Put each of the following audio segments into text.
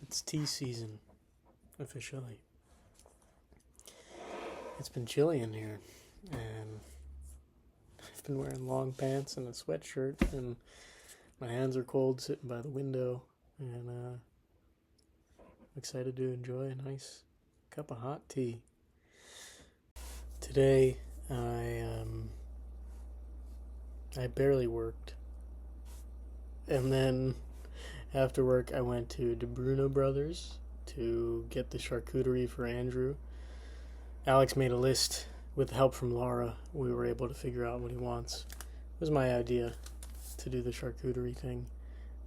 It's tea season, officially. It's been chilly in here, and I've been wearing long pants and a sweatshirt, and my hands are cold sitting by the window, and I'm excited to enjoy a nice cup of hot tea. Today, I barely worked, and then after work, I went to De Bruno Brothers to get the charcuterie for Andrew. Alex made a list with help from Laura. We were able to figure out what he wants. It was my idea to do the charcuterie thing.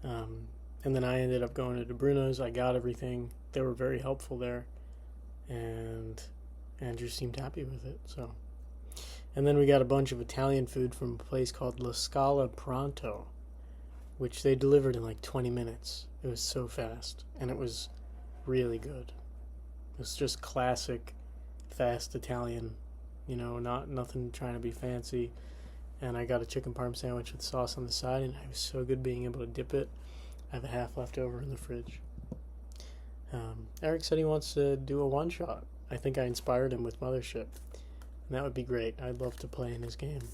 And then I ended up going to De Bruno's. I got everything. They were very helpful there. And Andrew seemed happy with it. And then we got a bunch of Italian food from a place called La Scala Pronto, which they delivered in like 20 minutes. It was so fast, and it was really good. It was just classic, fast Italian, nothing trying to be fancy. And I got a chicken parm sandwich with sauce on the side, and it was so good being able to dip it. I have a half left over in the fridge. Eric said he wants to do a one-shot. I think I inspired him with Mothership, and that would be great. I'd love to play in his game.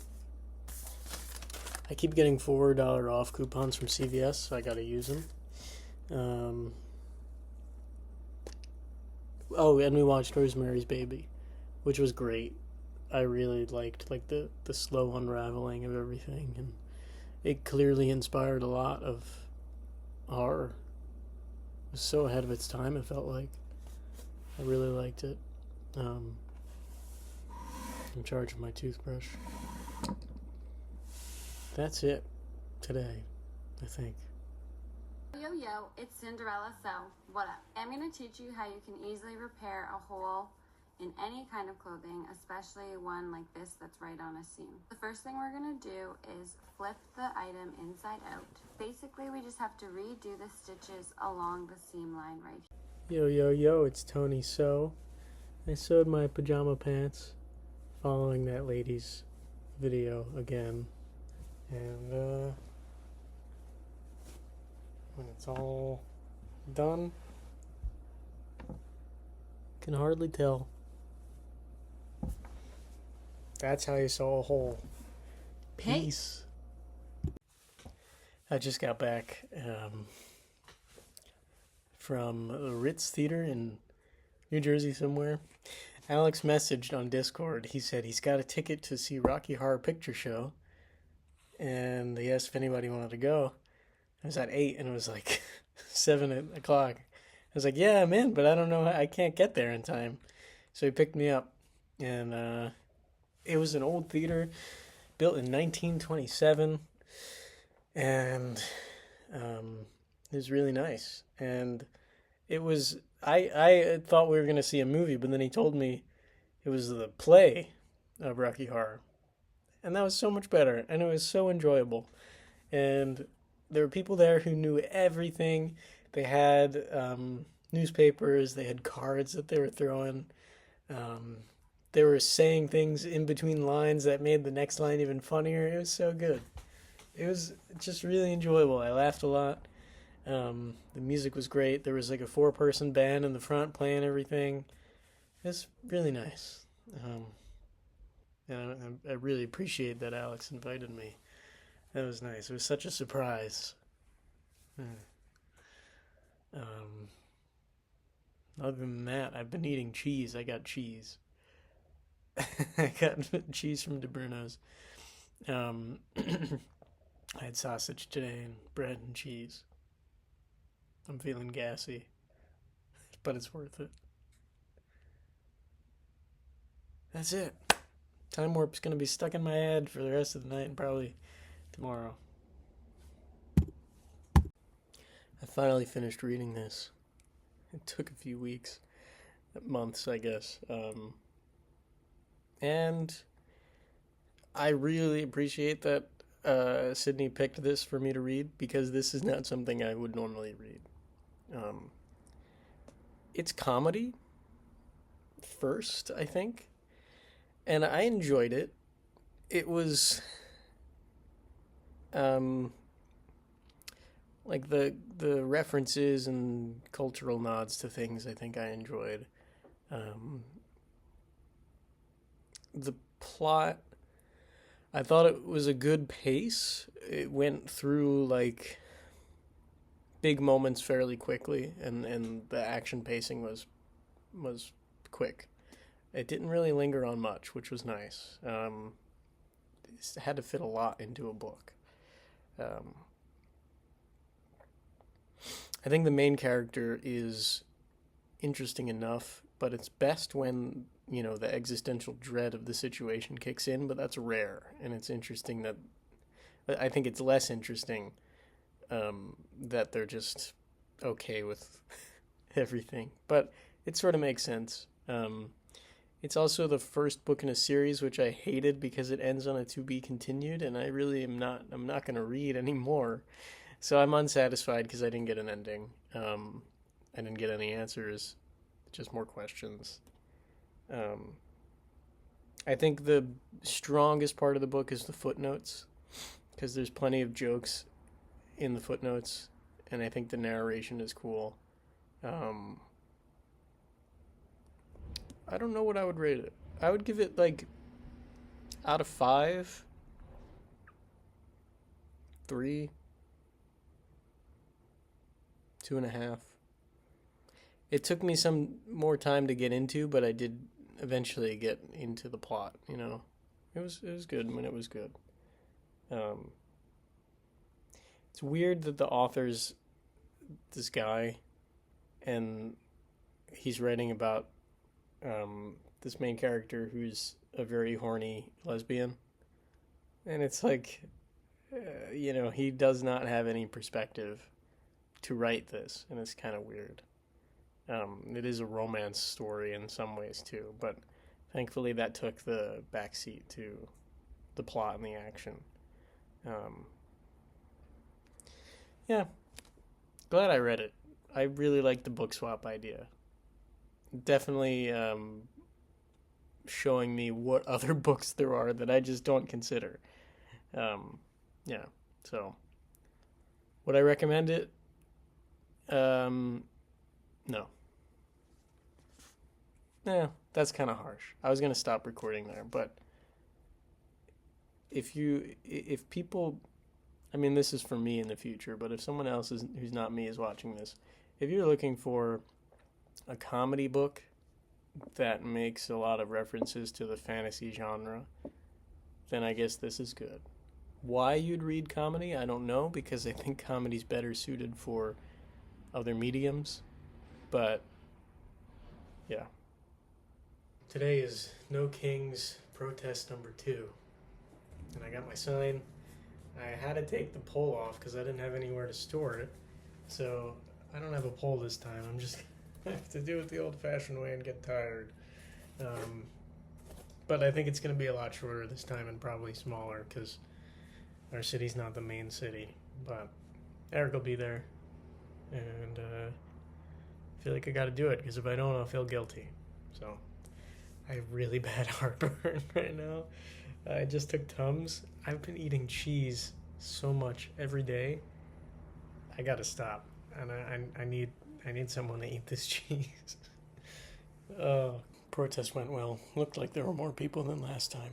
I keep getting $4 off coupons from CVS, so I gotta use them. And we watched Rosemary's Baby, which was great. I really liked the slow unraveling of everything, and it clearly inspired a lot of horror. It was so ahead of its time, it felt like. I really liked it. I'm in charge of my toothbrush. That's it today, I think. Yo, it's Cinderella. So, what up? I'm going to teach you how you can easily repair a hole in any kind of clothing, especially one like this that's right on a seam. The first thing we're going to do is flip the item inside out. Basically, we just have to redo the stitches along the seam line right here. Yo, it's Tony Sew. I sewed my pajama pants following that lady's video again. And when it's all done, can hardly tell. That's how you sew a hole. Peace. I just got back from the Ritz Theater in New Jersey somewhere. Alex messaged on Discord. He said he's got a ticket to see Rocky Horror Picture Show, and he asked if anybody wanted to go. I was at 8, and it was like 7 o'clock. I was like, yeah, I'm in, but I don't know. I can't get there in time. So he picked me up, and it was an old theater built in 1927, and it was really nice. And it was, I thought we were going to see a movie, but then he told me it was the play of Rocky Horror. And that was so much better, and it was so enjoyable. And there were people there who knew everything. They had newspapers, they had cards that they were throwing. They were saying things in between lines that made the next line even funnier. It was so good. It was just really enjoyable. I laughed a lot. The music was great. There was like a 4-person band in the front playing everything. It was really nice. And I really appreciate that Alex invited me. That was nice. It was such a surprise. Other than that, I've been eating cheese. I got cheese. I got cheese from De Bruno's. I had sausage today and bread and cheese. I'm feeling gassy, but it's worth it. That's it. Time Warp's going to be stuck in my head for the rest of the night and probably tomorrow. I finally finished reading this. It took a few weeks, months, I guess. And I really appreciate that Sydney picked this for me to read, because this is not something I would normally read. It's comedy first, I think. And I enjoyed it. It was like the references and cultural nods to things I think I enjoyed. The plot, I thought it was a good pace. It went through like big moments fairly quickly, and the action pacing was quick. It didn't really linger on much, which was nice. It had to fit a lot into a book. Um, I think the main character is interesting enough, but it's best when, the existential dread of the situation kicks in, but that's rare. And it's interesting that, I think it's less interesting that they're just okay with everything. But it sort of makes sense. It's also the first book in a series which I hated because it ends on a to be continued, and I'm not going to read anymore. So I'm unsatisfied because I didn't get an ending. I didn't get any answers, just more questions. I think the strongest part of the book is the footnotes, because there's plenty of jokes in the footnotes, and I think the narration is cool. I don't know what I would rate it. I would give it like out of 5, 3, 2.5. It took me some more time to get into, but I did eventually get into the plot. It was good when it was good. It's weird that the author's this guy, and he's writing about this main character who's a very horny lesbian, and it's like, he does not have any perspective to write this, and it's kind of weird. It is a romance story in some ways too, but thankfully that took the backseat to the plot and the action. Yeah, glad I read it. I really like the book swap idea. Definitely showing me what other books there are that I just don't consider. Yeah, so would I recommend it? No. Yeah, that's kind of harsh. I was gonna stop recording there, but if people, I mean, this is for me in the future, but if someone else who's not me is watching this, if you're looking for a comedy book that makes a lot of references to the fantasy genre, then I guess this is good. Why you'd read comedy, I don't know, because I think comedy's better suited for other mediums, but yeah. Today is No Kings protest number 2, and I got my sign. I had to take the pole off because I didn't have anywhere to store it, so I don't have a pole this time. I'm just gonna have to do it the old-fashioned way and get tired. But I think it's going to be a lot shorter this time and probably smaller because our city's not the main city. But Eric will be there, and I feel like I got to do it because if I don't, I'll feel guilty. So I have really bad heartburn right now. I just took Tums. I've been eating cheese so much every day. I got to stop, and I need someone to eat this cheese. Protest went well. Looked like there were more people than last time.